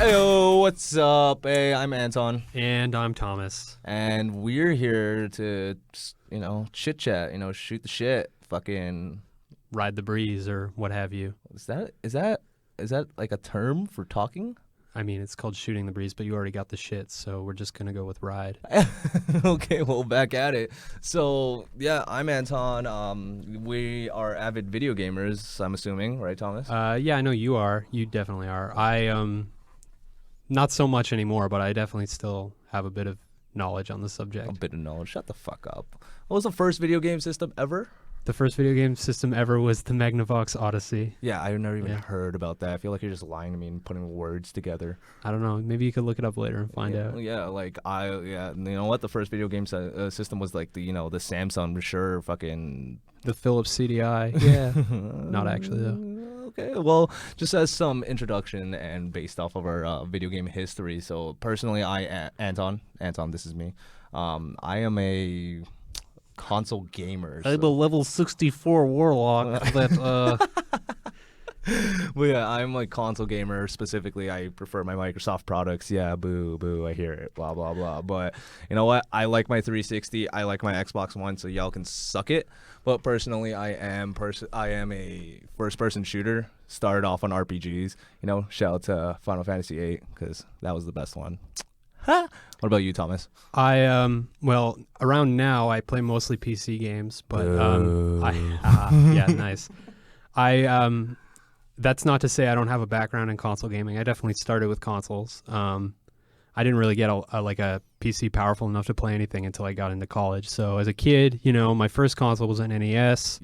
Hey, what's up? Hey, I'm Anton, And I'm Thomas. and we're here to, chit chat. Shoot the shit. Fucking, Ride the breeze or what have you. is that like a term for talking? I mean, it's called shooting the breeze, but you already got the shit, so we're just going to go with ride. Okay, well, back at it. So yeah, I'm Anton. We are avid video gamers. I'm assuming, right, Thomas? Yeah, I know you are. You definitely are. Not so much anymore, but I definitely still have a bit of knowledge on the A subject. bit of knowledge. Shut the fuck up. What was the first video game system ever? The first video game system ever was the Magnavox Odyssey. Yeah, I've never even Yeah. heard about that. I feel like you're just lying to me and putting words together. I don't know. Maybe you could look it up later and find out. Yeah, you know what? The first video game system was like the Samsung, sure, fucking. The Philips CDI. Yeah. Not actually, though. Okay, well, just as some introduction and based off of our video game history. So personally, Anton, this is me. I am a console gamer. I'm a level 64 warlock that, Well, yeah, I'm like console gamer. Specifically, I prefer my Microsoft products. Yeah, boo, boo. I hear it. Blah, blah, blah. But you know what? I like my 360. I like my Xbox One. So y'all can suck it. But personally, I am a first-person shooter. Started off on RPGs. Shout out to Final Fantasy VIII because that was the best one. What about you, Thomas? Well, around now I play mostly PC games, but yeah, nice. That's not to say I don't have a background in console gaming. I definitely started with consoles. I didn't really get a PC powerful enough to play anything until I got into college. So as a kid, my first console was an NES.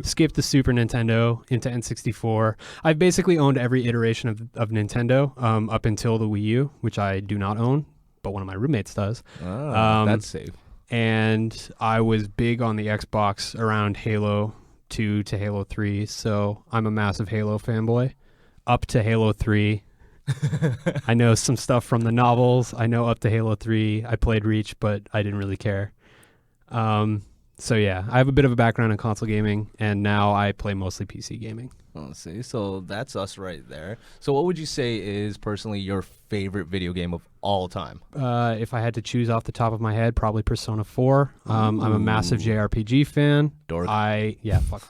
Skipped the Super Nintendo into N64. I've basically owned every iteration of Nintendo up until the Wii U, which I do not own, but one of my roommates does. That's safe. And I was big on the Xbox around Halo 2 to Halo 3, so I'm a massive Halo fanboy. Up to Halo 3. I know some stuff from the novels. I know up to Halo 3. I played Reach, but I didn't really care. So yeah, I have a bit of a background in console gaming, and now I play mostly PC gaming. Let's see. So that's us right there. So what would you say is personally your favorite video game of all time? If I had to choose off the top of my head, probably Persona 4. I'm a massive JRPG fan. Dork. Fuck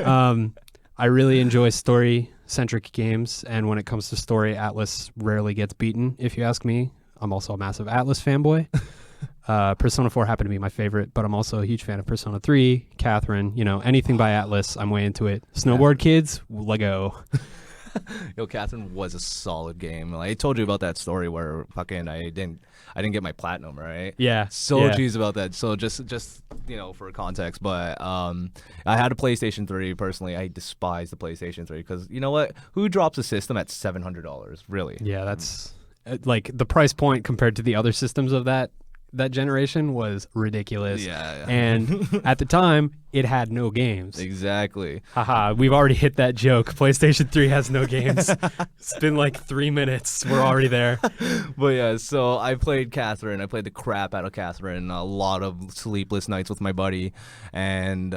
off. I really enjoy story-centric games, and when it comes to story, Atlas rarely gets beaten, if you ask me. I'm also a massive Atlas fanboy. Persona 4 happened to be my favorite, but I'm also a huge fan of Persona 3, Catherine, anything by Atlas, I'm way into it. Snowboard Kids, Lego. Yo, Catherine was a solid game. Like, I told you about that story where fucking I didn't get my platinum, right? Yeah. So yeah. cheesy about that. So just for context, but I had a PlayStation 3 personally. I despise the PlayStation 3 because you know what? Who drops a system at $700? Really? Yeah, that's like the price point compared to the other systems of that generation was ridiculous. Yeah. And at the time, it had no games. Exactly. Haha, we've already hit that joke. PlayStation 3 has no games. It's been like 3 minutes. We're already there. But yeah, so I played Catherine. I played the crap out of Catherine. A lot of sleepless nights with my buddy. And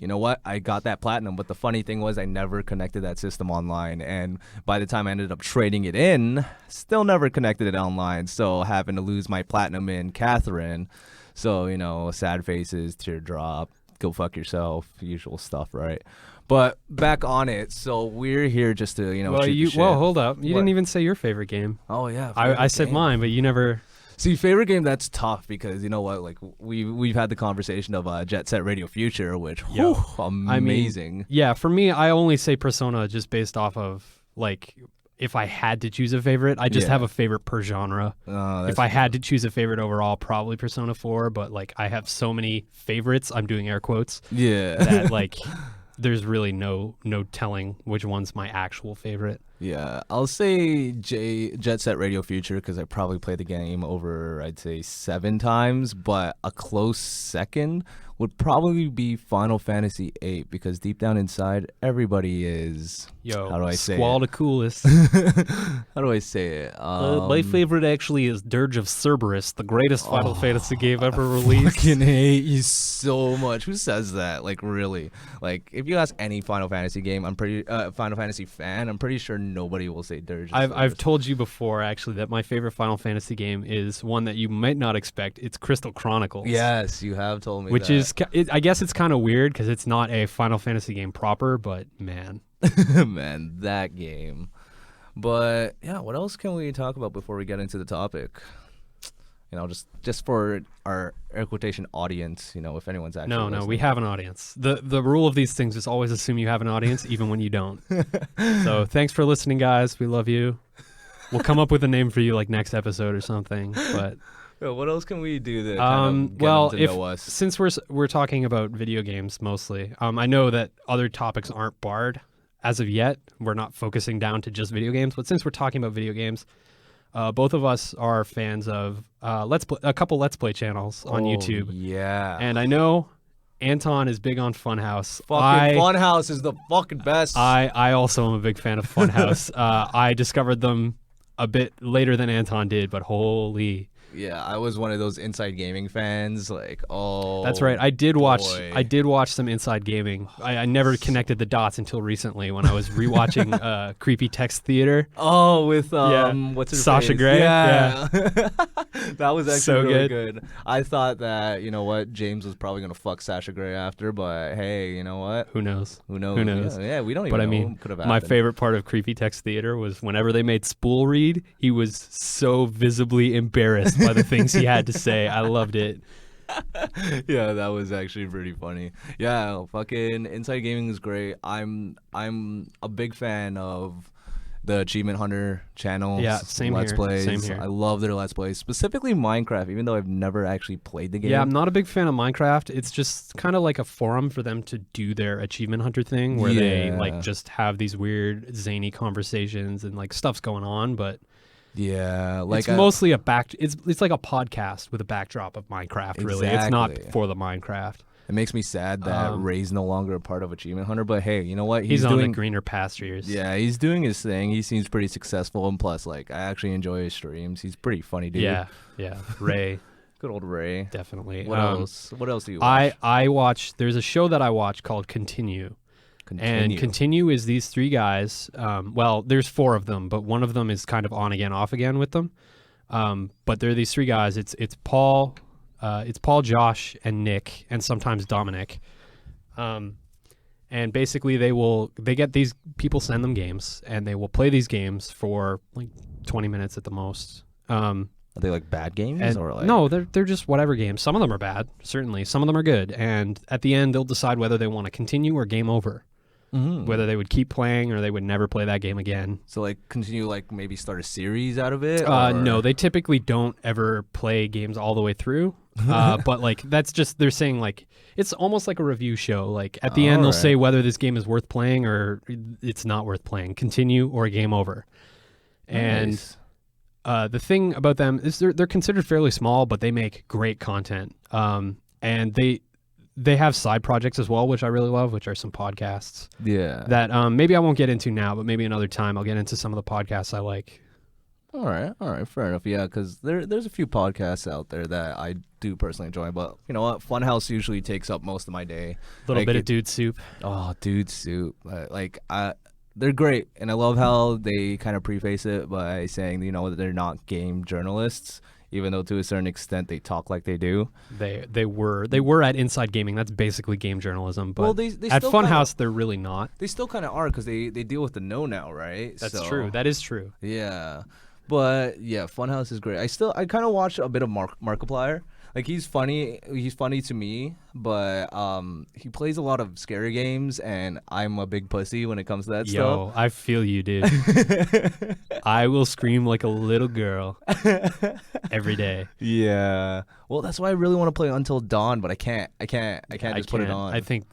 you know what? I got that platinum. But the funny thing was I never connected that system online. And by the time I ended up trading it in, still never connected it online. So having to lose my platinum in Catherine. So, sad faces, teardrop, go fuck yourself, usual stuff, right? But back on it. So we're here just to, shoot the shit. Well, hold up. You What? didn't even say your favorite game. Oh, yeah. I said game. mine, but you never... See, favorite game, that's tough because you know what? Like we've had the conversation of Jet Set Radio Future, which Yo, amazing. Yeah, for me, I only say Persona just based off of, like, if I had to choose a favorite, I just Yeah. have a favorite per genre. If I had to choose a favorite overall, probably Persona 4, but, like, I have so many favorites, I'm doing air quotes, Yeah. that, like, there's really no telling which one's my actual favorite. Yeah, I'll say Jet Set Radio Future because I probably played the game over, I'd say 7 times, but a close second would probably be Final Fantasy VIII because deep down inside, everybody is. Yo, How do I say Squall it? the coolest. How do I say it? My favorite actually is Dirge of Cerberus, the greatest Final Fantasy game ever released. Fucking hate you so much. Who says that? Like, really? Like, if you ask any Final Fantasy game, Final Fantasy fan, I'm pretty sure nobody will say Dirge. is I've worse. told you before actually that my favorite Final Fantasy game is one that you might not expect. It's Crystal Chronicles. Yes, you have told me Which that. is, I guess it's kind of weird because it's not a Final Fantasy game proper, but man. Man, that game. But yeah, what else can we talk about before we get into the topic? You know, just for our air quotation audience, you know, if anyone's actually No, listening. we have an audience. The rule of these things is always assume you have an audience, even when you don't. So thanks for listening, guys. We love you. We'll come up with a name for you like next episode or something. But Yeah, what else can we do to kind of get well, them to know us? since we're talking about video games mostly, I know that other topics aren't barred as of yet. We're not focusing down to just video games, but since we're talking about video games, both of us are fans of a couple Let's Play channels on YouTube, Yeah. and I know Anton is big on Funhouse. Fucking Funhouse is the fucking best. I also am a big fan of Funhouse. I discovered them a bit later than Anton did, but holy. Yeah, I was one of those Inside Gaming fans. Like, oh, That's right. I did watch boy. some Inside Gaming. I never connected the dots until recently when I was rewatching Creepy Text Theater. Oh, with Yeah. what's her Sasha face? Grey? Yeah, that was actually So really good. good. I thought that James was probably gonna fuck Sasha Grey after, but hey, you know what? Who knows? Who knows? Who knows? Yeah, we don't even But know. I mean, what could have my happened. favorite part of Creepy Text Theater was whenever they made Spool read, he was so visibly embarrassed by the things he had to say. I loved it. Yeah, that was actually pretty funny. Yeah, fucking Inside Gaming is great. I'm a big fan of the Achievement Hunter channel. Yeah, same Let's here, Plays. same here. I love their Let's Plays, specifically Minecraft, even though I've never actually played the game. Yeah, I'm not a big fan of Minecraft. It's just kind of like a forum for them to do their Achievement Hunter thing where they Yeah. like just have these weird zany conversations and like stuff's going on, but Yeah, like it's mostly it's like a podcast with a backdrop of Minecraft, really. It's not Exactly. for the Minecraft. it makes me sad that Ray's no longer a part of Achievement Hunter. But hey, you know what? He's on the doing. greener pastures. Yeah, he's doing his thing. He seems pretty successful, and plus, like, I actually enjoy his streams. He's pretty funny, dude. Yeah. Ray, Good old Ray. definitely. What else? What else do you watch? I watch. There's a show that I watch called Continue. And Continue is these three guys. Well, there's four of them, but one of them is kind of on again, off again with them. But they're these three guys. It's Paul, Josh, and Nick, and sometimes Dominic. And basically, they get these people send them games, and they will play these games for like 20 minutes at the most. Are they like bad games And or like no, they're just whatever games. Some of them are bad, certainly. Some of them are good, and at the end, they'll decide whether they want to continue or game over. Mhm. Whether they would keep playing or they would never play that game again. So like continue like maybe start a series out of it? Or? No, they typically don't ever play games all the way through. But like that's just they're saying like it's almost like a review show. Like at the end they'll say whether this game is worth playing or it's not worth playing, continue or game over. Nice. And the thing about them is they're considered fairly small, but they make great content. And they have side projects as well, which I really love, which are some podcasts Yeah. that maybe I won't get into now, but maybe another time I'll get into some of the podcasts I like. All right, fair enough. Yeah, because there's a few podcasts out there that I do personally enjoy, but you know what? Funhouse usually takes up most of my day. A little Like, bit of dude soup. Oh, dude, soup. They're great, and I love how they kind of preface it by saying, that they're not game journalists, even though to a certain extent they talk like they do. They were at Inside Gaming. That's basically game journalism. But Well, they at still Funhouse, they're really not. They still kind of are because they deal with the no now, right? That's So, true. That is true. Yeah, but yeah, Funhouse is great. I kind of watch a bit of Markiplier. Like he's funny to me, but he plays a lot of scary games, and I'm a big pussy when it comes to that Yo, I feel you, dude. I will scream like a little girl every day. Yeah. Well, that's why I really want to play Until Dawn, but I can't just put it on. I think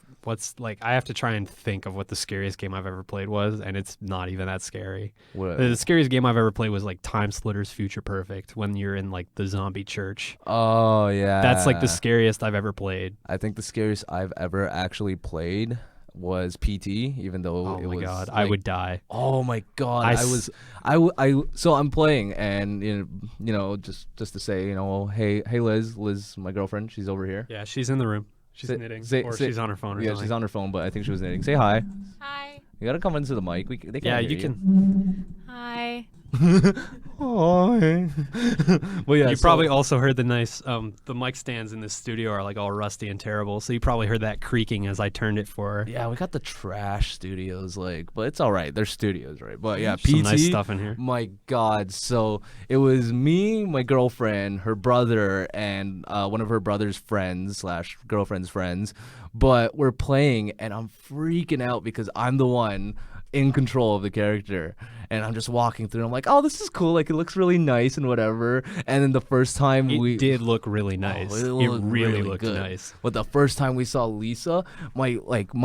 I have to try and think of what the scariest game I've ever played was, and it's not even that scary. What? The scariest game I've ever played was like Time Splitters Future Perfect when you're in like the zombie church. Oh yeah. That's like the scariest I've ever played. I think the scariest I've ever actually played was PT, even though Oh it my was god, like, I would die. Oh my god, so I'm playing, and just to say, hey Liz, my girlfriend, she's over here. Yeah, she's in the room. She's knitting, or she's on her phone or yeah, something. she's on her phone, but I think she was knitting. Say hi. Hi. You gotta come into the mic. They can't Yeah, hear you can. Hi. Hi. Well, yeah, You probably also heard the nice. The mic stands in this studio are like all rusty and terrible, so you probably heard that creaking as I turned it for her. Yeah, we got the trash studios, but it's all right. They're studios, right? But yeah, Some PT, nice stuff in here. My God. So it was me, my girlfriend, her brother, and one of her brother's friends / girlfriend's friends. But we're playing, and I'm freaking out because I'm the one in control of the character, and I'm just walking through. I'm like, oh, this is cool. Like, it looks really nice and whatever. And then the first time It did look really nice. it It looked really really looked good. nice. But the first time we saw Lisa, my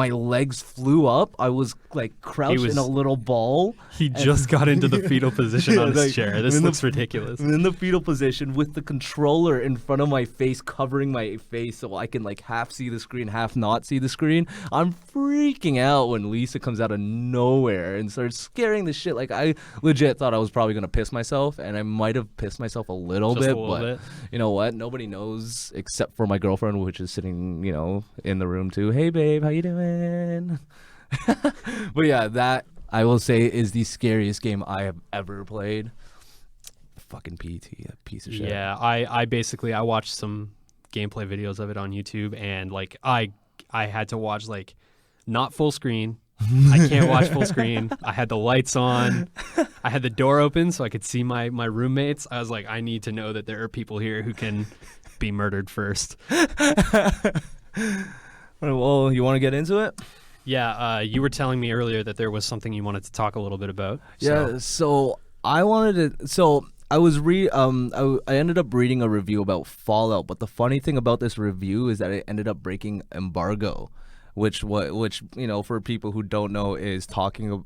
legs flew up. I was like crouched in a little ball. He just got into the fetal position on his like, chair. This in the- looks ridiculous. I'm in the fetal position with the controller in front of my face, covering my face so I can like half see the screen, half not see the screen. I'm freaking out when Lisa comes out of nowhere and starts scaring the shit. Like, I legit thought I was probably gonna piss myself, and I might have pissed myself a little Just bit, a little but bit. you know what? Nobody knows except for my girlfriend, which is sitting, in the room too. Hey, babe, how you doing? But yeah, that I will say is the scariest game I have ever played. Fucking PT, a piece of shit. Yeah, I basically I watched some gameplay videos of it on YouTube, and like I had to watch like not full screen. I can't watch full screen. I had the lights on. I had the door open so I could see my roommates. I was like, I need to know that there are people here who can be murdered first. Well, you want to get into it? Yeah, you were telling me earlier that there was something you wanted to talk a little bit about. Yeah. So I wanted to. So I was I ended up reading a review about Fallout, but the funny thing about this review is that it ended up breaking embargo, which for people who don't know is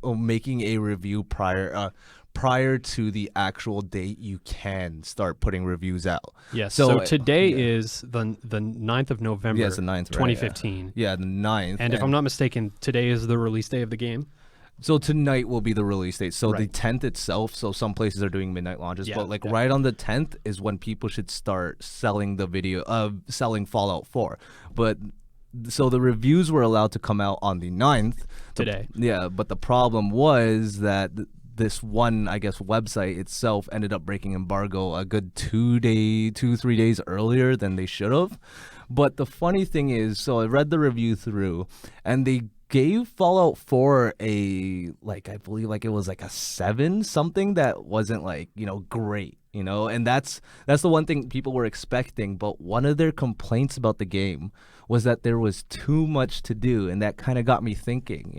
making a review prior to the actual date you can start putting reviews out. Yes. So, So today yeah. is the 9th of November. Yeah, it's the 9th, right? 2015. Yeah, the 9th. And if I'm not mistaken, today is the release day of the game. So tonight will be the release date. So the Right. 10th itself, so some places are doing midnight launches, Yeah, but like yeah. right on the 10th is when people should start selling selling Fallout 4. But so the reviews were allowed to come out on the 9th. Today. Yeah, but the problem was that this one, I guess, website itself ended up breaking embargo a good 3 days earlier than they should have. But the funny thing is, so I read the review through, and they gave Fallout 4 I believe it was like a 7 something that wasn't great, and that's the one thing people were expecting. But one of their complaints about the game was that there was too much to do, and that kind of got me thinking,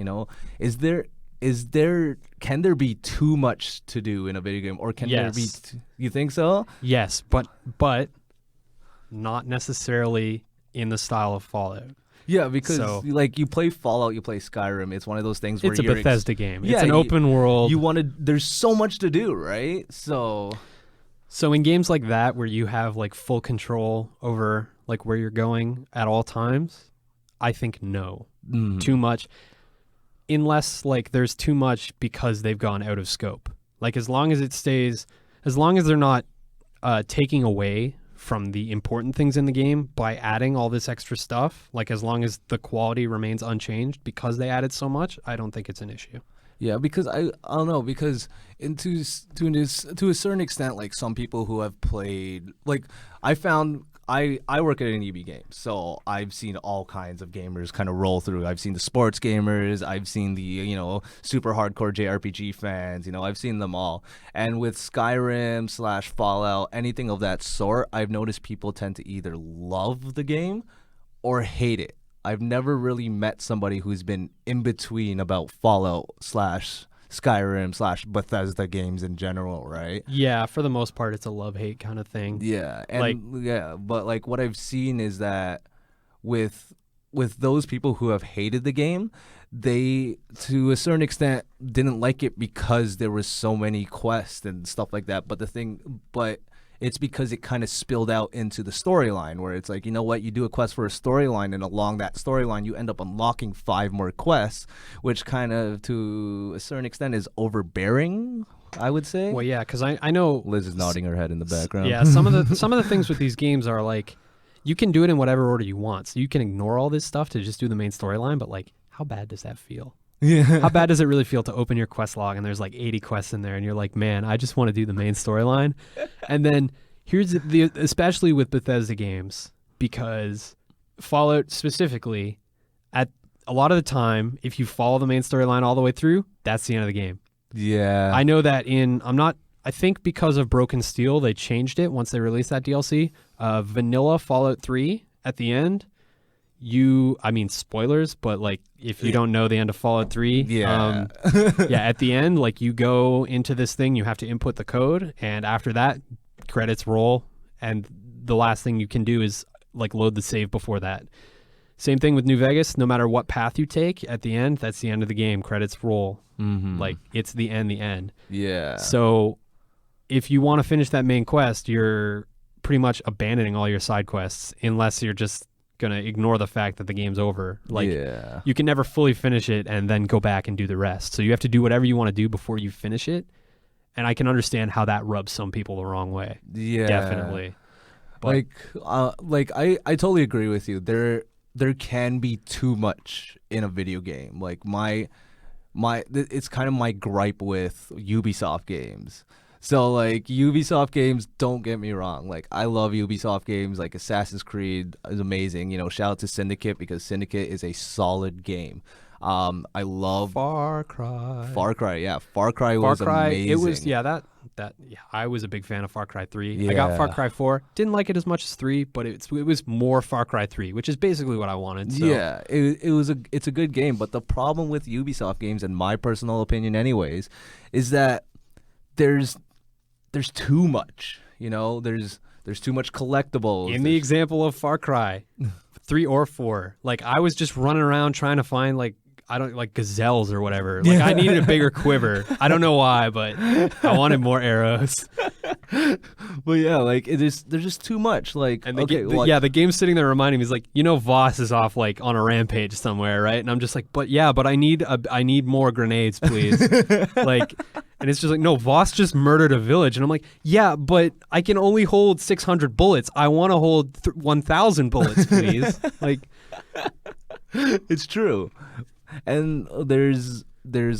can there be too much to do in a video game, or can there be Yes. you think so? Yes, but not necessarily in the style of Fallout. Yeah, because So- you play Fallout, you play Skyrim. It's one of those things where It's a you're Bethesda game. Yeah, It's an you- open world. there's so much to do, right? So So in games like that where you have like full control over like where you're going at all times, I think no. Too much. Unless like there's too much because they've gone out of scope. Like as long as they're not taking away from the important things in the game by adding all this extra stuff, like as long as the quality remains unchanged because they added so much, I don't think it's an issue. yeah, because I don't know, because to a certain extent, like some people who have played, like I found. I work at an EB game, so I've seen all kinds of gamers kind of roll through. I've seen the sports gamers, I've seen the super hardcore JRPG fans. I've seen them all. And with Skyrim / Fallout, anything of that sort, I've noticed people tend to either love the game or hate it. I've never really met somebody who's been in between about Fallout / Skyrim / Bethesda games in general, right? Yeah, for the most part, it's a love-hate kind of thing. Yeah, and but like what I've seen is that with those people who have hated the game, they to a certain extent didn't like it because there was so many quests and stuff like that. But it's because it kind of spilled out into the storyline, where it's like, you do a quest for a storyline, and along that storyline you end up unlocking 5 more quests, which kind of to a certain extent is overbearing, I would say. Well, yeah, because I know Liz is nodding her head in the background. Yeah, some of the things with these games are like you can do it in whatever order you want. So you can ignore all this stuff to just do the main storyline, but like, how bad does that feel? Yeah. How bad does it really feel to open your quest log and there's like 80 quests in there and you're like, man, I just want to do the main storyline. And then here's especially with Bethesda games, because Fallout specifically, at a lot of the time, if you follow the main storyline all the way through, that's the end of the game. Yeah. I know that I think because of Broken Steel, they changed it once they released that DLC. Vanilla Fallout 3 at the end, spoilers, but like if you don't know the end of Fallout 3, Yeah. at the end, like you go into this thing, you have to input the code, and after that, credits roll, and the last thing you can do is like load the save before that. Same thing with New Vegas. No matter what path you take, at the end, that's the end of the game. Credits roll. Mm-hmm. Like it's the end. Yeah. So if you want to finish that main quest, you're pretty much abandoning all your side quests unless you're just going to ignore the fact that the game's over. Like yeah. you can never fully finish it and then go back and do the rest. So you have to do whatever you want to do before you finish it. And I can understand how that rubs some people the wrong way. Yeah. Definitely. But I totally agree with you. There can be too much in a video game. Like it's kind of my gripe with Ubisoft games. So like Ubisoft games, don't get me wrong. Like I love Ubisoft games. Like Assassin's Creed is amazing. You know, shout out to Syndicate because Syndicate is a solid game. I love Far Cry. Yeah, Far Cry was amazing. It was I was a big fan of Far Cry 3. Yeah. I got Far Cry 4. Didn't like it as much as 3, but it was more Far Cry 3, which is basically what I wanted. So. Yeah, it's a good game, but the problem with Ubisoft games, in my personal opinion, anyways, is that there's too much. You know, there's too much collectibles. In the example of Far Cry 3 or 4, like I was just running around trying to find like gazelles or whatever. Like I needed a bigger quiver. I don't know why, but I wanted more arrows. Well, yeah, like there's just too much. Like, And the game's sitting there reminding me, he's like, Voss is off like on a rampage somewhere, right? And I'm just like, but I need more grenades, please. Like, and it's just like, no, Voss just murdered a village, and I'm like, yeah, but I can only hold 600 bullets. I want to hold 1,000 bullets, please. Like, it's true. And there's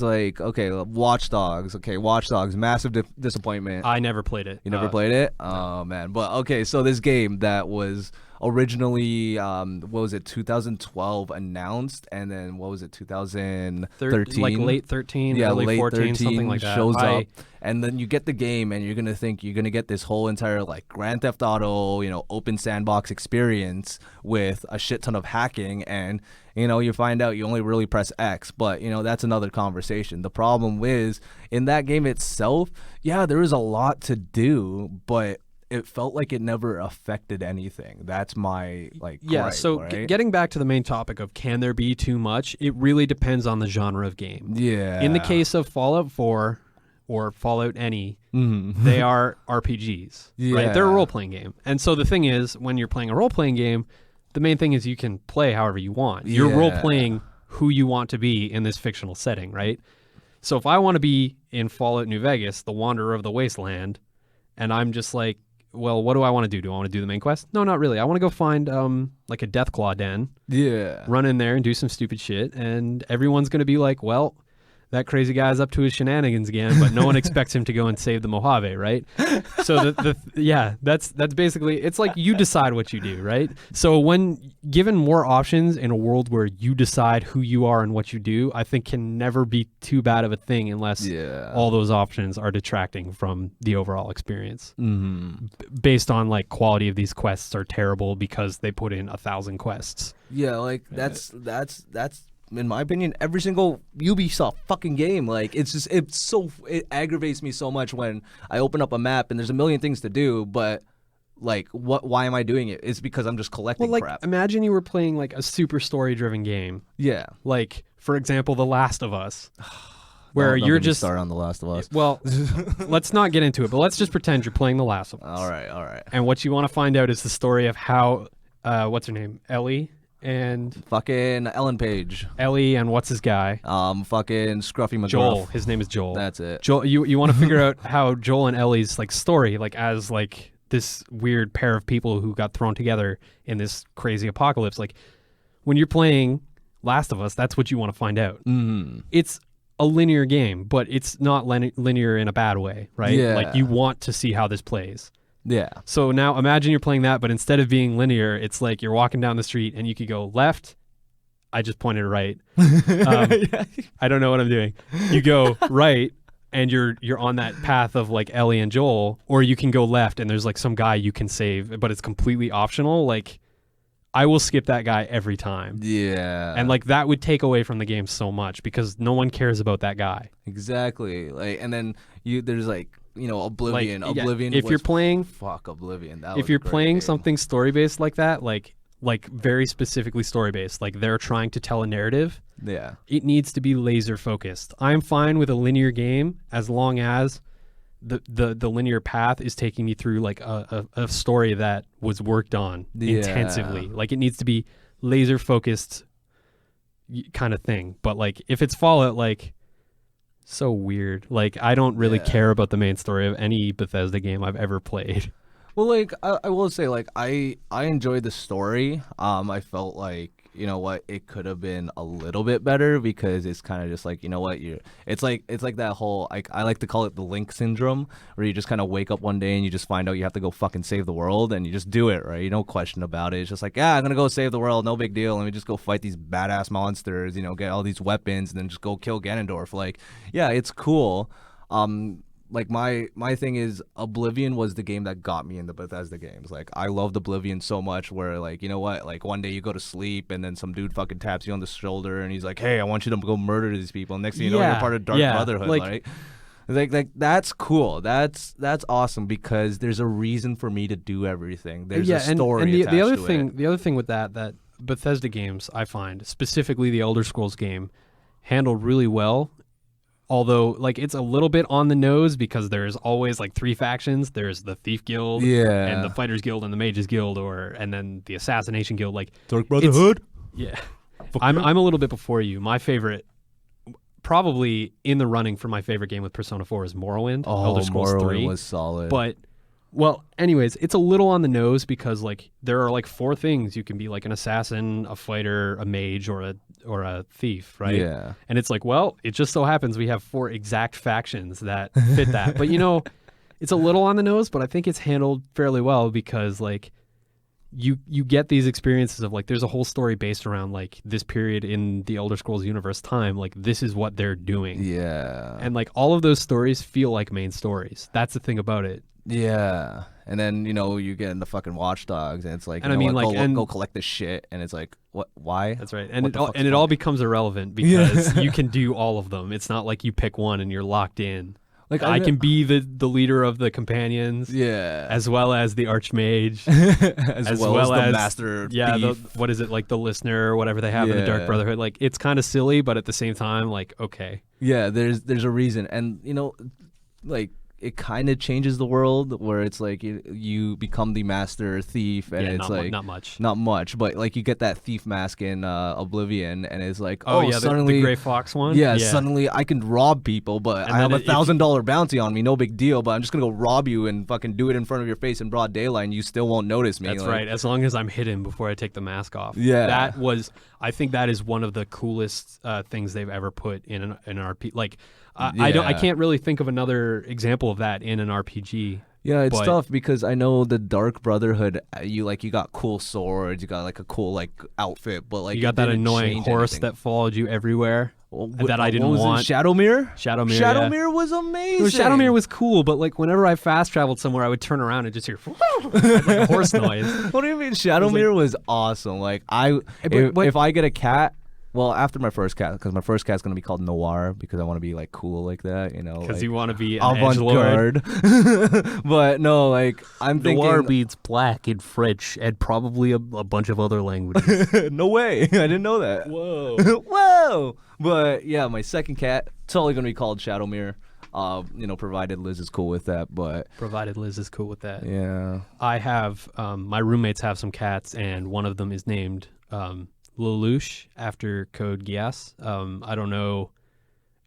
like, okay, Watch Dogs. Okay, Watch Dogs, massive disappointment. I never played it. You never played it? Oh, man. But, okay, so this game that was originally, 2012 announced, and then, 2013? Like late 13, yeah, early late 14, 13 something like that. shows up, and then you get the game, and you're going to think you're going to get this whole entire, like, Grand Theft Auto, open sandbox experience with a shit ton of hacking, and you find out you only really press X, but, that's another conversation. The problem is, in that game itself, yeah, there is a lot to do, but it felt like it never affected anything. That's my, gripe, so right? Getting back to the main topic of can there be too much, it really depends on the genre of game. Yeah. In the case of Fallout 4 or Fallout any, Mm-hmm. they are RPGs, right? Yeah. They're a role-playing game. And so the thing is, when you're playing a role-playing game, the main thing is you can play however you want. You're Yeah. role-playing who you want to be in this fictional setting, right? So if I want to be in Fallout New Vegas, the Wanderer of the Wasteland, and I'm just like, well, what do I want to do? Do I want to do the main quest? No, not really. I want to go find like a Deathclaw den, Yeah. run in there and do some stupid shit, and everyone's going to be like, well, that crazy guy's up to his shenanigans again, but no one expects him to go and save the Mojave, right? So that's basically, it's like you decide what you do, right? So when given more options in a world where you decide who you are and what you do, I think can never be too bad of a thing unless all those options are detracting from the overall experience. Mm-hmm. Based on like quality of these quests are terrible because they put in 1,000 quests. Yeah, like that's in my opinion every single Ubisoft fucking game. Like it aggravates me so much when I open up a map and there's a million things to do, but like why am I doing it? It's because I'm just collecting crap. Imagine you were playing like a super story driven game. Yeah. Like for example, The Last of Us. Where you're just start on The Last of Us. Well, let's not get into it, but let's just pretend you're playing The Last of Us. All right. And what you want to find out is the story of how what's her name? Ellie and fucking Ellen Page. Ellie and what's his guy? Fucking Scruffy McGruff. Joel. His name is Joel. That's it. Joel. You want to figure out how Joel and Ellie's like story, like as like this weird pair of people who got thrown together in this crazy apocalypse. Like when you're playing Last of Us, that's what you want to find out. It's a linear game, but it's not linear in a bad way, right? Yeah. Like you want to see how this plays. Yeah. So now imagine you're playing that, but instead of being linear, it's like you're walking down the street and you could go left. I just pointed right. I don't know what I'm doing. You go right and you're on that path of like Ellie and Joel, or you can go left and there's like some guy you can save, but it's completely optional. Like I will skip that guy every time. Yeah. And like that would take away from the game so much because no one cares about that guy. Exactly. Like, and then there's like, Oblivion. Like, yeah, Oblivion. if you're playing Oblivion. if you're playing something story based like that, like very specifically story based, like they're trying to tell a narrative, yeah, it needs to be laser focused. I'm fine with a linear game as long as the linear path is taking you through like a story that was worked on intensively. Like it needs to be laser focused kind of thing. But like if it's Fallout, like so weird. Like I don't really care about the main story of any Bethesda game I've ever played. Well, like I will say, like I enjoyed the story. I felt like it could have been a little bit better because it's kind of just like it's like that whole I like to call it the Link syndrome, where you just kind of wake up one day and you just find out you have to go fucking save the world and you just do it, right? You don't question about it. It's just like, I'm gonna go save the world, no big deal. Let me just go fight these badass monsters, get all these weapons and then just go kill Ganondorf. Like, yeah, it's cool. Like my thing is Oblivion was the game that got me into Bethesda games. Like I loved Oblivion so much where like, like one day you go to sleep and then some dude fucking taps you on the shoulder and he's like, hey, I want you to go murder these people. And next thing you know, you're part of Dark Brotherhood, right? Like that's cool. That's awesome because there's a reason for me to do everything. There's a story and attached the other to thing, it. The other thing with that Bethesda games, I find, specifically the Elder Scrolls game, handled really well. Although, like, it's a little bit on the nose because there's always, like, 3 factions. There's the Thief Guild and the Fighters Guild and the Mages Guild and then the Assassination Guild. Like, Dark Brotherhood? Yeah. I'm a little bit before you. My favorite, probably in the running for my favorite game with Persona 4 is Morrowind. Elder Scrolls Morrowind 3 was solid. But, well, anyways, it's a little on the nose because, like, there are, like, 4 things. You can be, like, an assassin, a fighter, a mage, or a thief, right? Yeah. And it's like, well, it just so happens we have 4 exact factions that fit that. But, it's a little on the nose, but I think it's handled fairly well because, like, you get these experiences of, like, there's a whole story based around, like, this period in the Elder Scrolls universe time. Like, this is what they're doing. Yeah. And, like, all of those stories feel like main stories. That's the thing about it. Yeah. And then, you get into fucking Watch Dogs and it's like, and I mean, like, go collect this shit. And it's like, what? Why? That's right. And it all becomes irrelevant because you can do all of them. It's not like you pick one and you're locked in. Like I can be the leader of the companions, as well as the Archmage, as well as the Master Thief. What is it, like the Listener or whatever they have in the Dark Brotherhood? Like it's kind of silly, but at the same time, like okay. Yeah, there's a reason, and like it kind of changes the world where it's like you become the Master Thief, and it's not much, but like you get that thief mask in Oblivion, and it's like suddenly the Gray Fox one. Suddenly I can rob people, but I have $1,000 bounty on me, no big deal. But I'm just gonna go rob you and fucking do it in front of your face in broad daylight, and you still won't notice me. That's right, as long as I'm hidden before I take the mask off. Yeah, I think that is one of the coolest things they've ever put in an RP. Like. I can't really think of another example of that in an RPG. Yeah, it's tough because I know the Dark Brotherhood. You got cool swords, you got like a cool like outfit, but like you got that annoying horse that followed you everywhere. That I didn't want. Shadowmere? Shadowmere was amazing. Shadowmere was cool, but like whenever I fast traveled somewhere, I would turn around and just hear like a horse noise. What do you mean? Shadowmere was awesome. Like if I get a cat. Well, after my first cat, because my first cat's going to be called Noir because I want to be, like, cool like that, Because like, you want to be an avant-garde. But, no, like, I'm thinking... Noir means black in French and probably a bunch of other languages. No way. I didn't know that. Whoa. Whoa! But, yeah, my second cat, totally going to be called Shadowmere. Provided Liz is cool with that, but... Provided Liz is cool with that. Yeah. I have... my roommates have some cats, and one of them is named... Lelouch after Code Geass. I don't know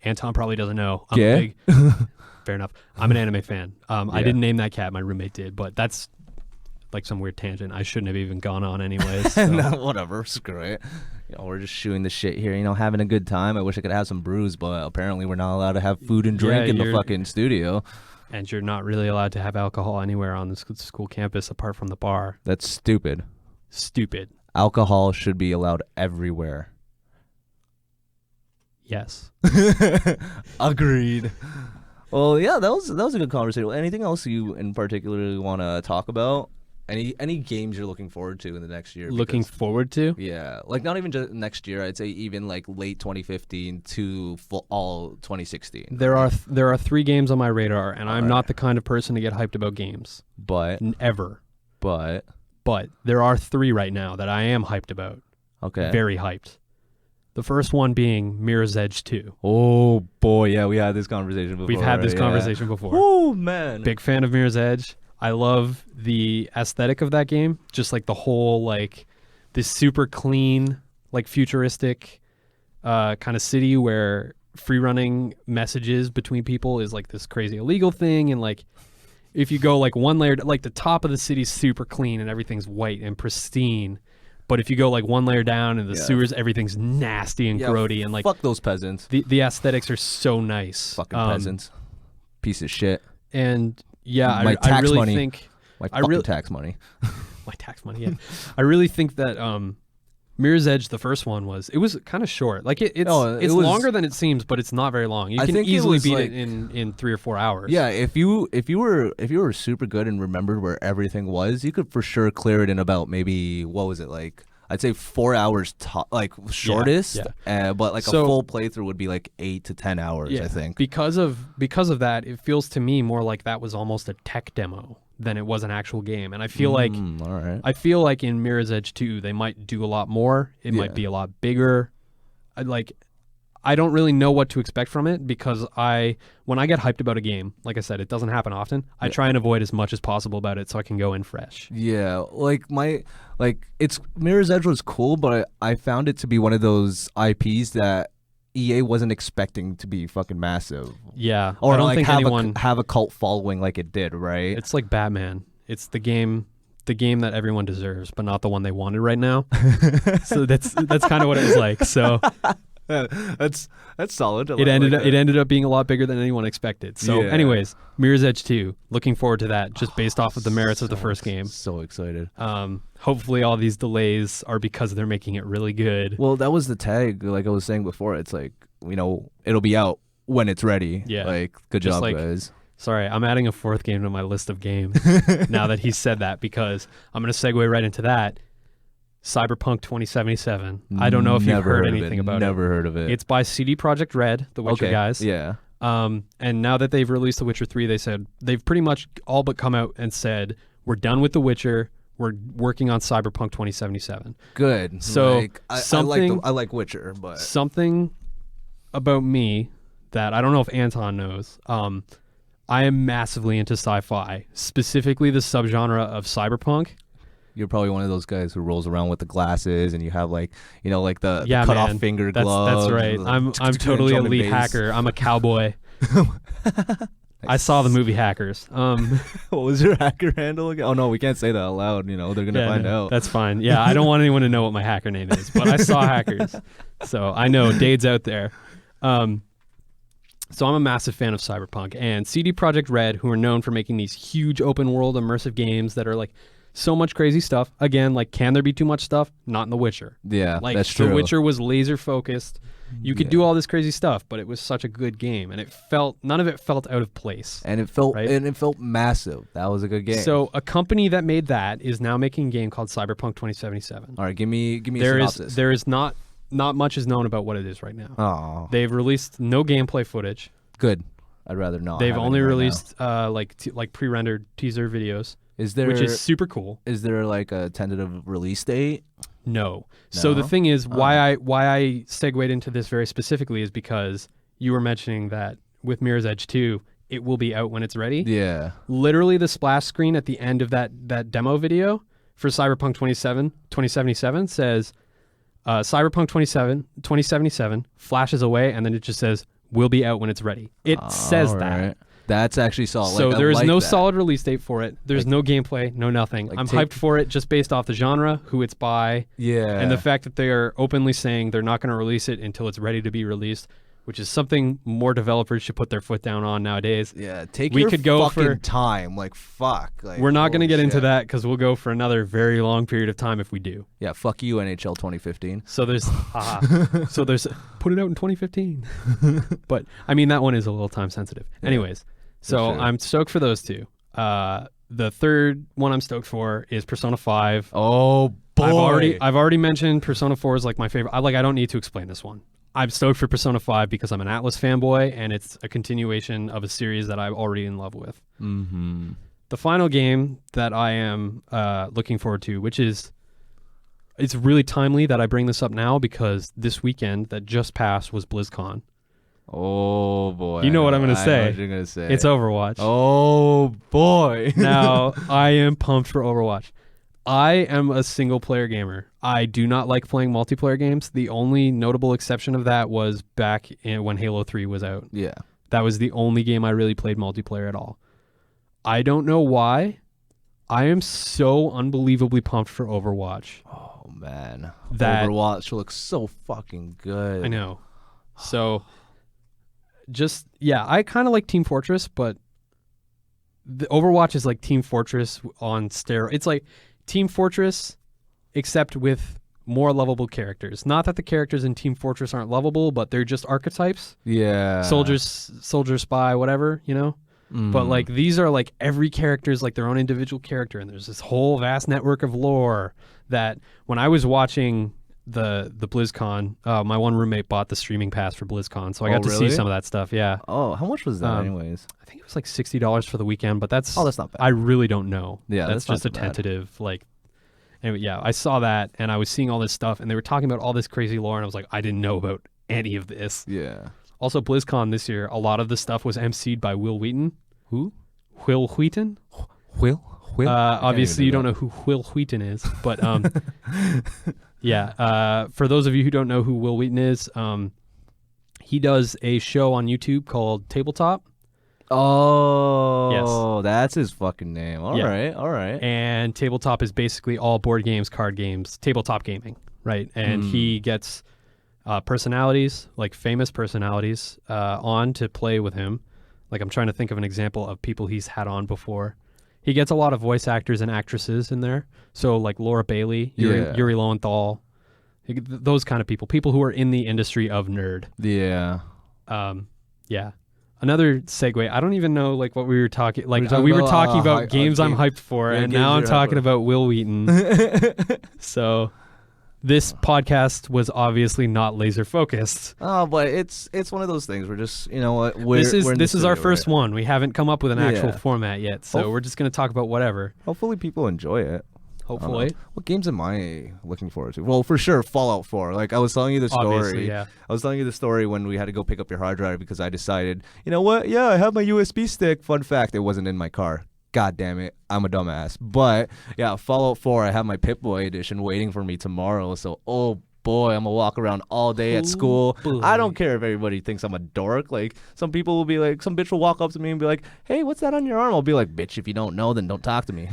Anton probably doesn't know. I'm Yeah? a big, fair enough. I'm an anime fan. I didn't name that cat. My roommate did, but that's like some weird tangent I shouldn't have even gone on anyways. So. No, whatever, screw it. We're just shooting the shit here, having a good time. I wish I could have some brews, but apparently we're not allowed to have food and drink in the fucking studio. And you're not really allowed to have alcohol anywhere on the school campus apart from the bar. That's stupid. Stupid. Alcohol should be allowed everywhere. Yes. Agreed. Well, yeah, that was a good conversation. Anything else you in particular want to talk about? Any games you're looking forward to in the next year? Looking forward to? Yeah, like not even just next year. I'd say even like late 2015 to all 2016. There are 3 games on my radar, and I'm not the kind of person to get hyped about games. But Ever. But there are 3 right now that I am hyped about. Okay. Very hyped. The first one being Mirror's Edge 2. Oh boy, yeah, we had this conversation before. We've had this conversation before. Oh man. Big fan of Mirror's Edge. I love the aesthetic of that game. Just like the whole like this super clean, like futuristic kind of city where free running messages between people is like this crazy illegal thing, and like if you go like one layer, like the top of the city's super clean and everything's white and pristine. But if you go like one layer down in the sewers, everything's nasty and grody, and like fuck those peasants. The aesthetics are so nice. Fucking peasants. Piece of shit. And yeah, My I tax really money. think My fucking tax money. my tax money. Yeah, I really think that Mirror's Edge, the first one, was kind of short. Like it's was longer than it seems, but it's not very long. You can think it easily was beat like- it in 3 or 4 hours. Yeah, if you were super good and remembered where everything was, you could for sure clear it in about maybe what was it like? I'd say 4 hours, like shortest. But like a full playthrough would be like 8 to 10 hours. I think because of that, it feels to me more like that was almost a tech demo than it was an actual game. And I feel like all right. I feel like in Mirror's Edge 2, they might do a lot more. It might be a lot bigger. I don't really know what to expect from it because when I get hyped about a game, like I said, it doesn't happen often. I try and avoid as much as possible about it so I can go in fresh. Yeah, it's Mirror's Edge was cool, but I found it to be one of those IPs that EA wasn't expecting to be fucking massive. Yeah, or I don't like think anyone have a cult following like it did, right? It's like Batman. It's the game that everyone deserves, but not the one they wanted right now. So that's kind of what it was like. So. That's solid. It ended up being a lot bigger than anyone expected. So, anyways, Mirror's Edge 2. Looking forward to that, just based off of the merits of the first game. So excited. Hopefully, all these delays are because they're making it really good. Well, that was the tag. Like I was saying before, it's like it'll be out when it's ready. Yeah. Like good Just job, guys. Sorry, I'm adding a 4th game to my list of games now that he said that, because I'm going to segue right into that. Cyberpunk 2077. I don't know if you've heard anything about it. Never heard of it. It's by CD Projekt Red, the Witcher guys. Yeah. And now that they've released The Witcher 3, they've pretty much all but come out and said, we're done with The Witcher. We're working on Cyberpunk 2077. Good. So I like Witcher, but something about me that I don't know if Anton knows. I am massively into sci-fi, specifically the subgenre of cyberpunk. You're probably one of those guys who rolls around with the glasses and you have like the cut off finger gloves. That's right. I'm totally a elite hacker. I'm a cowboy. I saw the movie Hackers. What was your hacker handle again? Oh no, we can't say that out loud. They're gonna find out. That's fine. Yeah, I don't want anyone to know what my hacker name is, but I saw Hackers, so I know Dade's out there. So I'm a massive fan of Cyberpunk, and CD Projekt Red, who are known for making these huge open world immersive games that are like so much crazy stuff. Again, like, can there be too much stuff? Not in The Witcher. Yeah, like, that's true. The Witcher was laser focused. You could do all this crazy stuff, but it was such a good game, and none of it felt out of place. And it felt massive. That was a good game. So a company that made that is now making a game called Cyberpunk 2077. All right, give me a synopsis. There is not much is known about what it is right now. Oh, they've released no gameplay footage. Good. I'd rather not. They've only released like pre-rendered teaser videos. Which is super cool. Is there like a tentative release date? No. So the thing is, why I segued into this very specifically is because you were mentioning that with Mirror's Edge 2, it will be out when it's ready. Yeah. Literally, the splash screen at the end of that demo video for Cyberpunk 2077 says, Cyberpunk 2077 flashes away, and then it just says, will be out when it's ready. It says that. Alright. That's actually solid. So Like, I there is like no that. solid release date for it. There's no gameplay, no nothing. Like, I'm take- hyped for it just based off the genre, who it's by, Yeah. and the fact that they are openly saying they're not going to release it until it's ready to be released, which is something more developers should put their foot down on nowadays. Yeah, take We your could go fucking for- time. Like, fuck. Like, We're not going to holy get into shit. that because we'll go for another very long period of time if we do. Yeah, fuck you, NHL 2015. So there's, so there's, put it out in 2015. But I mean, that one is a little time sensitive. Anyways, so sure. I'm stoked for those two. The third one I'm stoked for is Persona 5. Oh, boy. I've already mentioned Persona 4 is like my favorite. I don't need to explain this one. I'm stoked for Persona 5 because I'm an Atlas fanboy and it's a continuation of a series that I'm already in love with. Mm-hmm. The final game that I am looking forward to, which is, it's really timely that I bring this up now because this weekend that just passed was BlizzCon. Oh, boy. You know what I'm gonna I know say. what you're going to say. It's Overwatch. Oh, boy. Now, I am pumped for Overwatch. I am a single player gamer. I do not like playing multiplayer games. The only notable exception of that was back when Halo 3 was out. Yeah. That was the only game I really played multiplayer at all. I don't know why. I am so unbelievably pumped for Overwatch. Oh, man. That- Overwatch looks so fucking good. I know. So, just, yeah, I kind of like Team Fortress, but the Overwatch is like Team Fortress on steroids. It's like Team Fortress, except with more lovable characters. Not that the characters in Team Fortress aren't lovable, but they're just archetypes. Yeah. Soldier, spy, whatever, you know? But like these are like every character is like their own individual character, and there's this whole vast network of lore that when I was watching the BlizzCon, my one roommate bought the streaming pass for BlizzCon, so I got to see really? some of that stuff. Yeah, Oh, how much was that, Um, anyways? I think it was like $60 for the weekend, but that's Oh, that's not bad. I really don't know. Yeah, that's that's not just a too bad. tentative like. Anyway, yeah, I saw that and I was seeing all this stuff, and they were talking about all this crazy lore, and I was like, I didn't know about any of this. Yeah. Also, BlizzCon this year, a lot of the stuff was emceed by Will Wheaton. Who? Will Wheaton? Will? Obviously, you don't know who Will Wheaton is, but yeah. For those of you who don't know who Will Wheaton is, he does a show on YouTube called Tabletop, Oh, that's his fucking name. All right, Yeah. all right. and Tabletop is basically all board games, card games, tabletop gaming, right? And he gets personalities, like famous personalities, on to play with him. Like I'm trying to think of an example of people he's had on before. He gets a lot of voice actors and actresses in there. So like Laura Bailey, Yeah. Yuri Lowenthal, those kind of people who are in the industry of nerd. Yeah. Yeah. Another segue. I don't even know like what we were talking. Like talking we were about, talking about hy- games I'm game- hyped for, yeah, and games now I'm you're hyped talking for. about Will Wheaton. So this podcast was obviously not laser focused. Oh, but it's one of those things. We're just, you know what? We're This in the is our studio, first right? one. We haven't come up with an actual Yeah. format yet, so Hope- we're just gonna talk about whatever. Hopefully, people enjoy it. Hopefully, What games am I looking forward to? Well, for sure, Fallout 4. Like I was telling you the story. obviously, yeah. I was telling you the story when we had to go pick up your hard drive because I decided, you know what? Yeah, I have my USB stick. Fun fact, it wasn't in my car. God damn it, I'm a dumbass. But yeah, Fallout 4, I have my Pip-Boy edition waiting for me tomorrow. So, oh boy, I'm gonna walk around all day at school. I don't care if everybody thinks I'm a dork. Like some people will be like, some bitch will walk up to me and be like, "Hey, what's that on your arm?" I'll be like, "Bitch, if you don't know, then don't talk to me."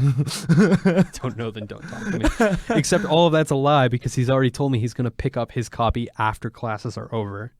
Don't know, then don't talk to me. Except all of that's a lie because he's already told me he's gonna pick up his copy after classes are over.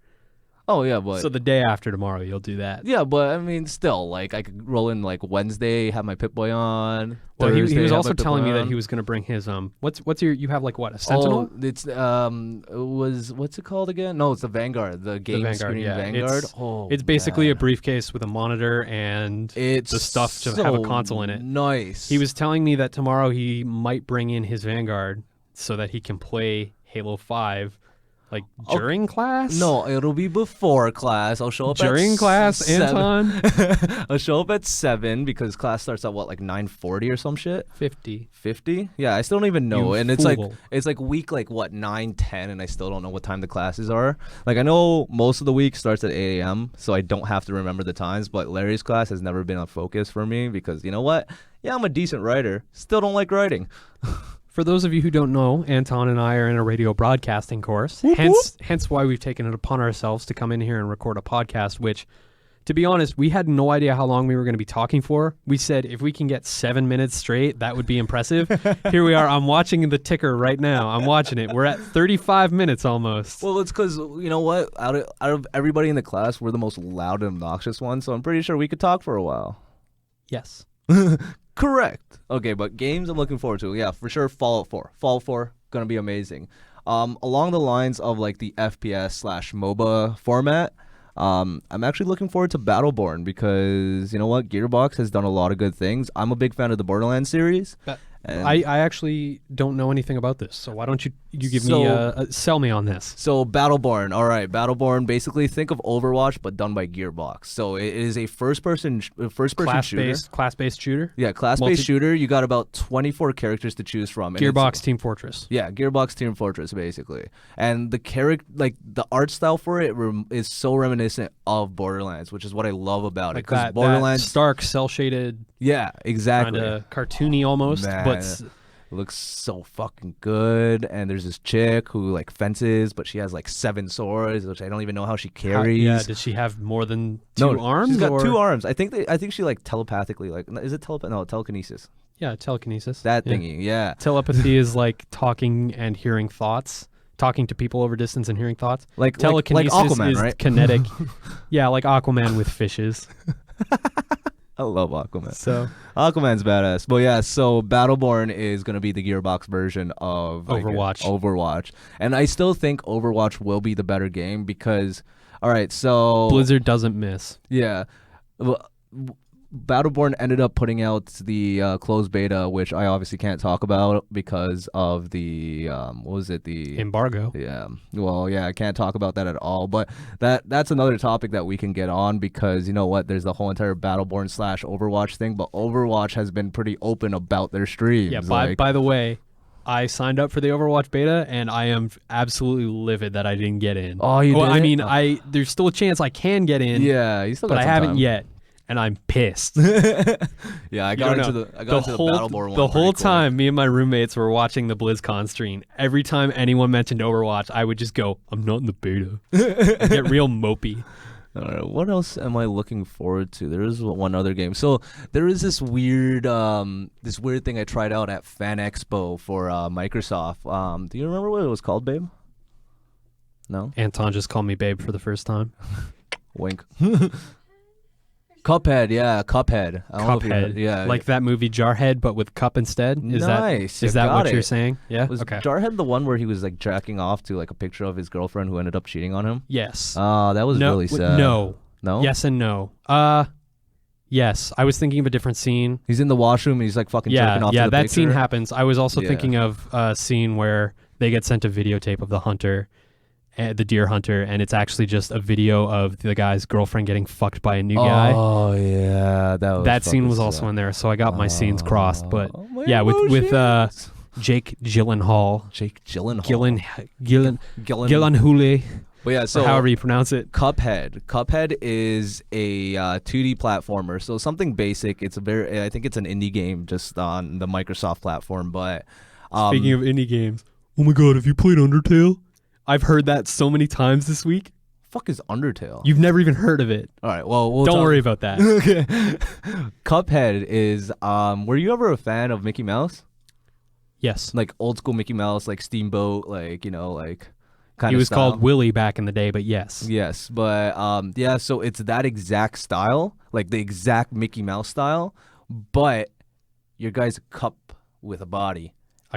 Oh yeah, but So the day after tomorrow, you'll do that. yeah, but I mean, still, like I could roll in like Wednesday, have my Pip-Boy on. Well, he Thursday, was have also my Pip-Boy telling me that on. he was gonna bring his what's your you have like what, a Sentinel? Oh, it's what's it called again? No, it's the Vanguard, the game Vanguard, screen yeah. Vanguard. It's basically a man. briefcase with a monitor and It's the stuff to have a so console in it. Nice. He was telling me that tomorrow he might bring in his Vanguard so that he can play Halo 5 like during class? No, it'll be before class. I'll show up During at class, 7. Anton? I'll show up at 7 because class starts at what, like 9:40 or some shit. 50. 50? Yeah, I still don't even know. You And it's fool. like week like what 9, 10, and I still don't know what time the classes are. Like I know most of the week starts at 8 a.m., so I don't have to remember the times. But Larry's class has never been a focus for me because you know what? Yeah, I'm a decent writer. Still don't like writing. For those of you who don't know, Anton and I are in a radio broadcasting course. Hence why we've taken it upon ourselves to come in here and record a podcast, which, to be honest, we had no idea how long we were going to be talking for. We said if we can get 7 minutes straight, that would be impressive. Here we are. I'm watching the ticker right now. I'm watching it. We're at 35 minutes almost. Well, it's because, you know what? Out of everybody in the class, we're the most loud and obnoxious one, so I'm pretty sure we could talk for a while. Yes. Correct. Okay, but games I'm looking forward to. Yeah, for sure, Fallout 4. Fallout 4, gonna be amazing. Along the lines of like the FPS/MOBA format, I'm actually looking forward to Battleborn because, you know what, Gearbox has done a lot of good things. I'm a big fan of the Borderlands series. I actually don't know anything about this, so why don't you give me sell me on this? So Battleborn, all right, Battleborn. Basically, think of Overwatch but done by Gearbox. So it is a first-person shooter. Class-based shooter. Yeah, class-based shooter. You got about 24 characters to choose from. And Gearbox Team Fortress. Yeah, Gearbox Team Fortress, basically. And the art style for it is so reminiscent of Borderlands, which is what I love about it. Because Borderlands, that stark, cel-shaded, yeah, exactly, kind of cartoony almost, Man. but It looks so fucking good. And there's this chick who like fences, but she has like 7 swords, which I don't even know how she carries. does she have more than 2 arms? She's got 2 arms. I think she like telepathically, like, is it telekinesis? Yeah, telekinesis. That thingy, yeah. Telepathy is like talking and hearing thoughts. Talking to people over distance and hearing thoughts. Like telekinesis Aquaman, is right? kinetic. Yeah, like Aquaman with fishes. I love Aquaman. So Aquaman's badass. But yeah, so Battleborn is going to be the Gearbox version of Overwatch. And I still think Overwatch will be the better game because, all right, so Blizzard doesn't miss. Yeah. Battleborn ended up putting out the closed beta, which I obviously can't talk about because of the what was it, the embargo. Yeah, well, yeah, I can't talk about that at all. But that's another topic that we can get on because, you know what, there's the whole entire Battleborn / Overwatch thing. But Overwatch has been pretty open about their streams. Yeah. By the way, I signed up for the Overwatch beta, and I am absolutely livid that I didn't get in. Oh, you didn't? I mean, there's still a chance I can get in. Yeah, you still got but I some haven't time. yet. And I'm pissed. Yeah, I got into the Battleborn one. The whole time, me and my roommates were watching the BlizzCon stream. Every time anyone mentioned Overwatch, I would just go, "I'm not in the beta." I get real mopey. What else am I looking forward to? There is one other game. So there is this weird thing I tried out at Fan Expo for Microsoft. Do you remember what it was called, babe? No. Anton just called me babe for the first time. Wink. Cuphead, yeah, Cuphead. Cuphead, yeah, like that movie Jarhead, but with cup instead. Is nice. Is that what you're saying? Yeah. Was okay. Jarhead the one where he was like jacking off to like a picture of his girlfriend who ended up cheating on him? Yes. Oh, that was really sad. No. Yes and no. Yes. I was thinking of a different scene. He's in the washroom and he's like fucking jerking off to the that picture. scene happens. I was also thinking of a scene where they get sent a videotape of the hunter, the deer hunter, and it's actually just a video of the guy's girlfriend getting fucked by a new guy. Oh yeah, that scene was also in there, so I got my scenes crossed. But yeah, with Jake Gyllenhaal, Gyllenhaal, but yeah, so however you pronounce it. Cuphead is a 2D platformer, so something basic. I think it's an indie game just on the Microsoft platform. But speaking of indie games, oh my god, have you played Undertale? I've heard that so many times this week. Fuck is Undertale? You've never even heard of it. All right, well don't worry about that. Okay. Cuphead is were you ever a fan of Mickey Mouse? Yes. Like old school Mickey Mouse, like Steamboat, like, you know, like kind he of was style. called Willie back in the day, but yes. Yes, but yeah, so it's that exact style, like the exact Mickey Mouse style, but your guy's a cup with a body.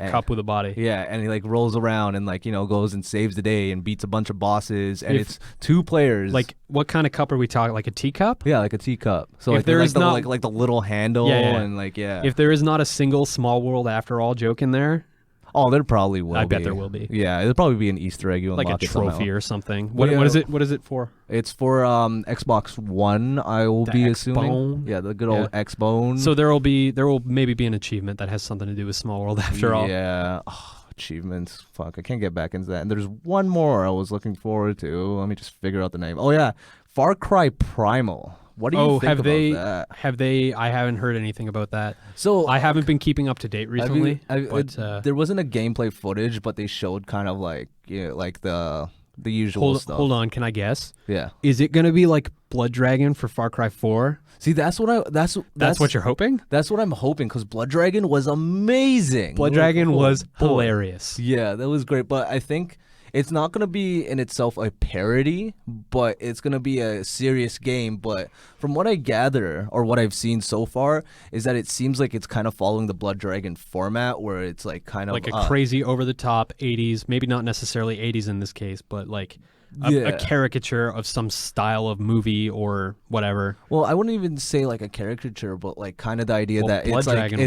Cup with a body. Yeah, and he like rolls around and like, you know, goes and saves the day and beats a bunch of bosses, and it's 2 players. Like, what kind of cup are we talking? Like a teacup? Yeah, like a teacup. So if like there is not like the little handle and like If there is not a single Small World After All joke in there, oh, there probably will. I bet there will be. Yeah, it'll probably be an Easter egg you unlock, like a trophy somehow. or something. What is it? What is it for? It's for Xbox One. I will be assuming. X-Bone? Yeah, the good old X-Bone. So there will maybe be an achievement that has something to do with Small World After All. Yeah. Oh, achievements. Fuck, I can't get back into that. And there's one more I was looking forward to. Let me just figure out the name. Oh yeah, Far Cry Primal What do you think about that? Have they? I haven't heard anything about that. So I haven't been keeping up to date recently. there wasn't a gameplay footage, but they showed kind of like like the usual stuff. Hold on, can I guess? Yeah. Is it gonna be like Blood Dragon for Far Cry 4? See, that's what you're hoping? That's what I'm hoping, because Blood Dragon was amazing. Blood Dragon was hilarious. Yeah, that was great. But I think it's not going to be in itself a parody, but it's going to be a serious game. But from what I gather, or what I've seen so far, is that it seems like it's kind of following the Blood Dragon format, where it's like kind of like a crazy over-the-top 80s, maybe not necessarily 80s in this case, but like a caricature of some style of movie or whatever. Well, I wouldn't even say like a caricature, but like kind of the idea that Blood it's like Dragon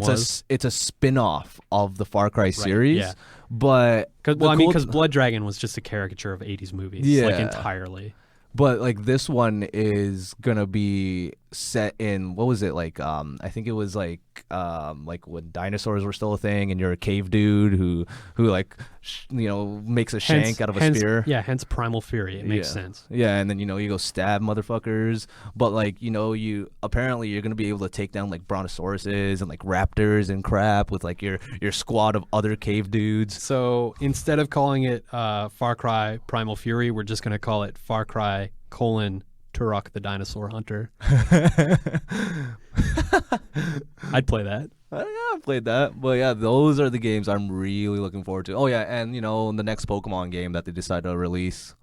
it's a spin-off of the Far Cry series. Yeah. But because Blood Dragon was just a caricature of 80s movies, like entirely. But like this one is gonna be set in, what was it, like I think it was like when dinosaurs were still a thing, and you're a cave dude who like makes a shank out of a spear. Yeah, hence Primal Fury. It makes sense. Yeah, and then you go stab motherfuckers, but like you apparently you're gonna be able to take down like brontosauruses and like raptors and crap with like your squad of other cave dudes. So instead of calling it Far Cry Primal Fury, we're just gonna call it Far Cry : Turok the Dinosaur Hunter. I'd play that. Yeah, I played that. But yeah, those are the games I'm really looking forward to. Oh yeah, and the next Pokemon game that they decided to release.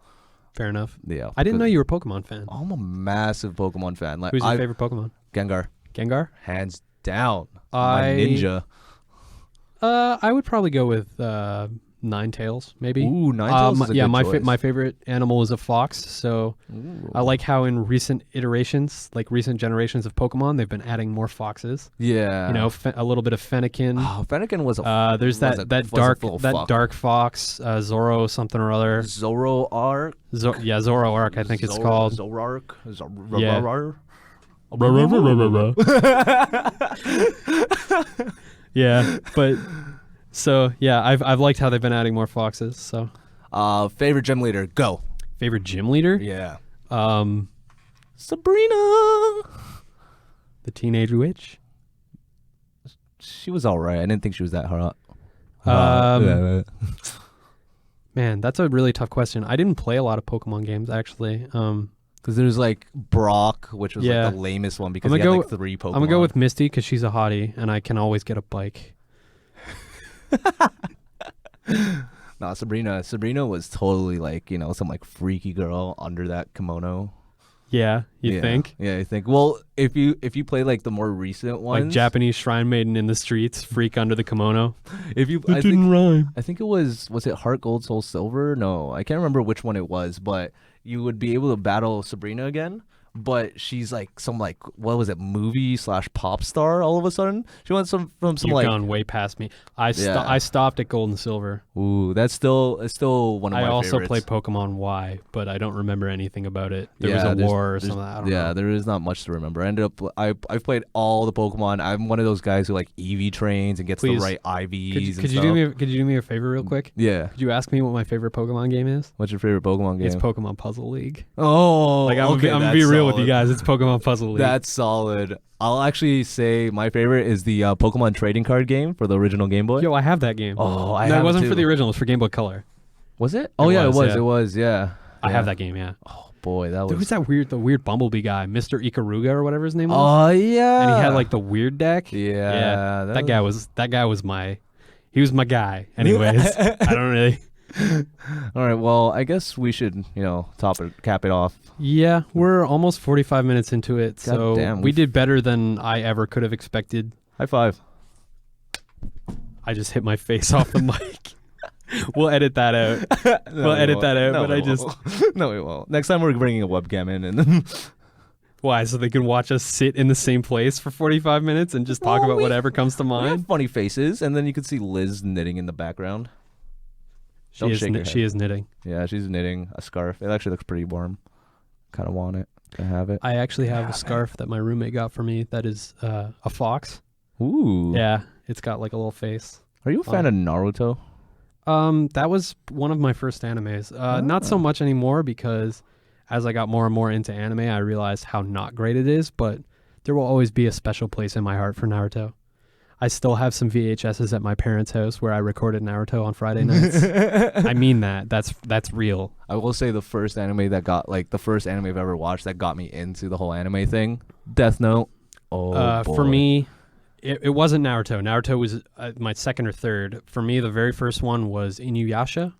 Fair enough. Yeah. I didn't know you were a Pokemon fan. I'm a massive Pokemon fan. Like, who's your favorite Pokemon? Gengar. Gengar? Hands down. My ninja. I would probably go with Ninetales, maybe. Ooh, Ninetales is a good choice. My favorite animal is a fox, so I like how in recent iterations, like recent generations of Pokemon, they've been adding more foxes. Yeah. A little bit of Fennekin. Oh, Fennekin was a there's that dark fox, Zoro something or other. Zoroark? Zoroark, I think it's called. Zoroark? Yeah. Yeah, but so yeah, I've liked how they've been adding more foxes. So, favorite gym leader, go. Favorite gym leader? Yeah. Sabrina, the Teenage Witch. She was all right. I didn't think she was that hot. Man, that's a really tough question. I didn't play a lot of Pokemon games actually. Because there's like Brock, which was like the lamest one because he had like 3 Pokemon. I'm gonna go with Misty because she's a hottie and I can always get a bike. Nah, Sabrina was totally like some like freaky girl under that kimono. Yeah, you think? Yeah, I think. Well, if you play like the more recent ones, like Japanese shrine maiden in the streets, freak under the kimono. Didn't rhyme. I think it was it Heart Gold Soul Silver? No, I can't remember which one it was, but you would be able to battle Sabrina again. But she's like some like, what was it, movie / pop star all of a sudden. She went from some You've like gone way past me. I stopped at Gold and Silver. Ooh, it's still one of my favorites. I also played Pokemon Y, but I don't remember anything about it. There was a war or something. I don't know. There is not much to remember. I've played all the Pokemon. I'm one of those guys who like EV trains and gets the right IVs. Could you do me a favor real quick? Yeah. Could you ask me what my favorite Pokemon game is? What's your favorite Pokemon game? It's Pokemon Puzzle League. Oh, like I'm gonna be real with you guys. It's Pokemon Puzzle League. That's solid. I'll actually say my favorite is the Pokemon trading card game for the original Game Boy. Yo, I have that game. Oh, it wasn't for the original. It was for Game Boy Color. Was it? Oh yeah, it was. Yeah. I have that game. Yeah. Oh boy, that was. Who's that weird Bumblebee guy, Mr. Ikaruga or whatever his name was? Oh yeah. And he had like the weird deck. Yeah. That guy was my guy. Anyways, I don't really. All right, well, I guess we should, cap it off. Yeah, we're almost 45 minutes into it, so damn, we did better than I ever could have expected. High five. I just hit my face off the mic. We'll edit that out. No, we won't. Next time we're bringing a webcam in and then... Why? So they can watch us sit in the same place for 45 minutes and just talk about whatever comes to mind? We have funny faces, and then you can see Liz knitting in the background. She is knitting. Yeah, she's knitting a scarf. It actually looks pretty warm. Kind of want it to have it. I actually have a scarf that my roommate got for me that is a fox. Ooh. Yeah, it's got like a little face. Are you a fan of Naruto? That was one of my first animes. Not so much anymore because as I got more and more into anime, I realized how not great it is, but there will always be a special place in my heart for Naruto. I still have some VHSs at my parents' house where I recorded Naruto on Friday nights. I mean that. That's real. I will say the first anime I've ever watched that got me into the whole anime thing, Death Note. Oh, boy. For me, it wasn't Naruto. Naruto was my second or third. For me, the very first one was Inuyasha,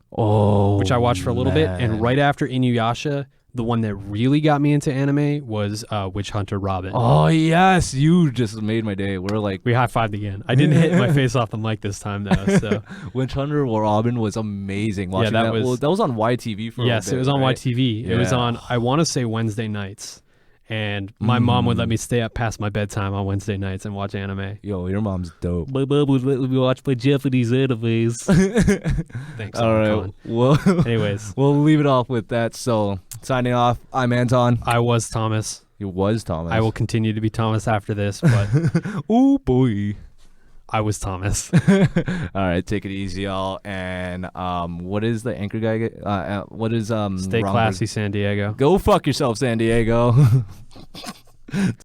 which I watched for a little bit. And right after Inuyasha, the one that really got me into anime was Witch Hunter Robin. Oh, yes. You just made my day. We high-fived again. I didn't hit my face off the mic this time, though. So Witch Hunter Robin was amazing. Watching that was on YTV for a yes, bit, it was on right? YTV. Yeah. It was on, I want to say, Wednesday nights. And my mom would let me stay up past my bedtime on Wednesday nights and watch anime. Yo, your mom's dope. My mom would let me watch my Japanese animes. Thanks. All right. Well, anyways, we'll leave it off with that. So, signing off, I'm Anton. I was Thomas. He was Thomas. I will continue to be Thomas after this, but oh boy, I was Thomas. All right, take it easy, y'all. And what is the anchor guy? What is Stay Ron classy, San Diego. Go fuck yourself, San Diego.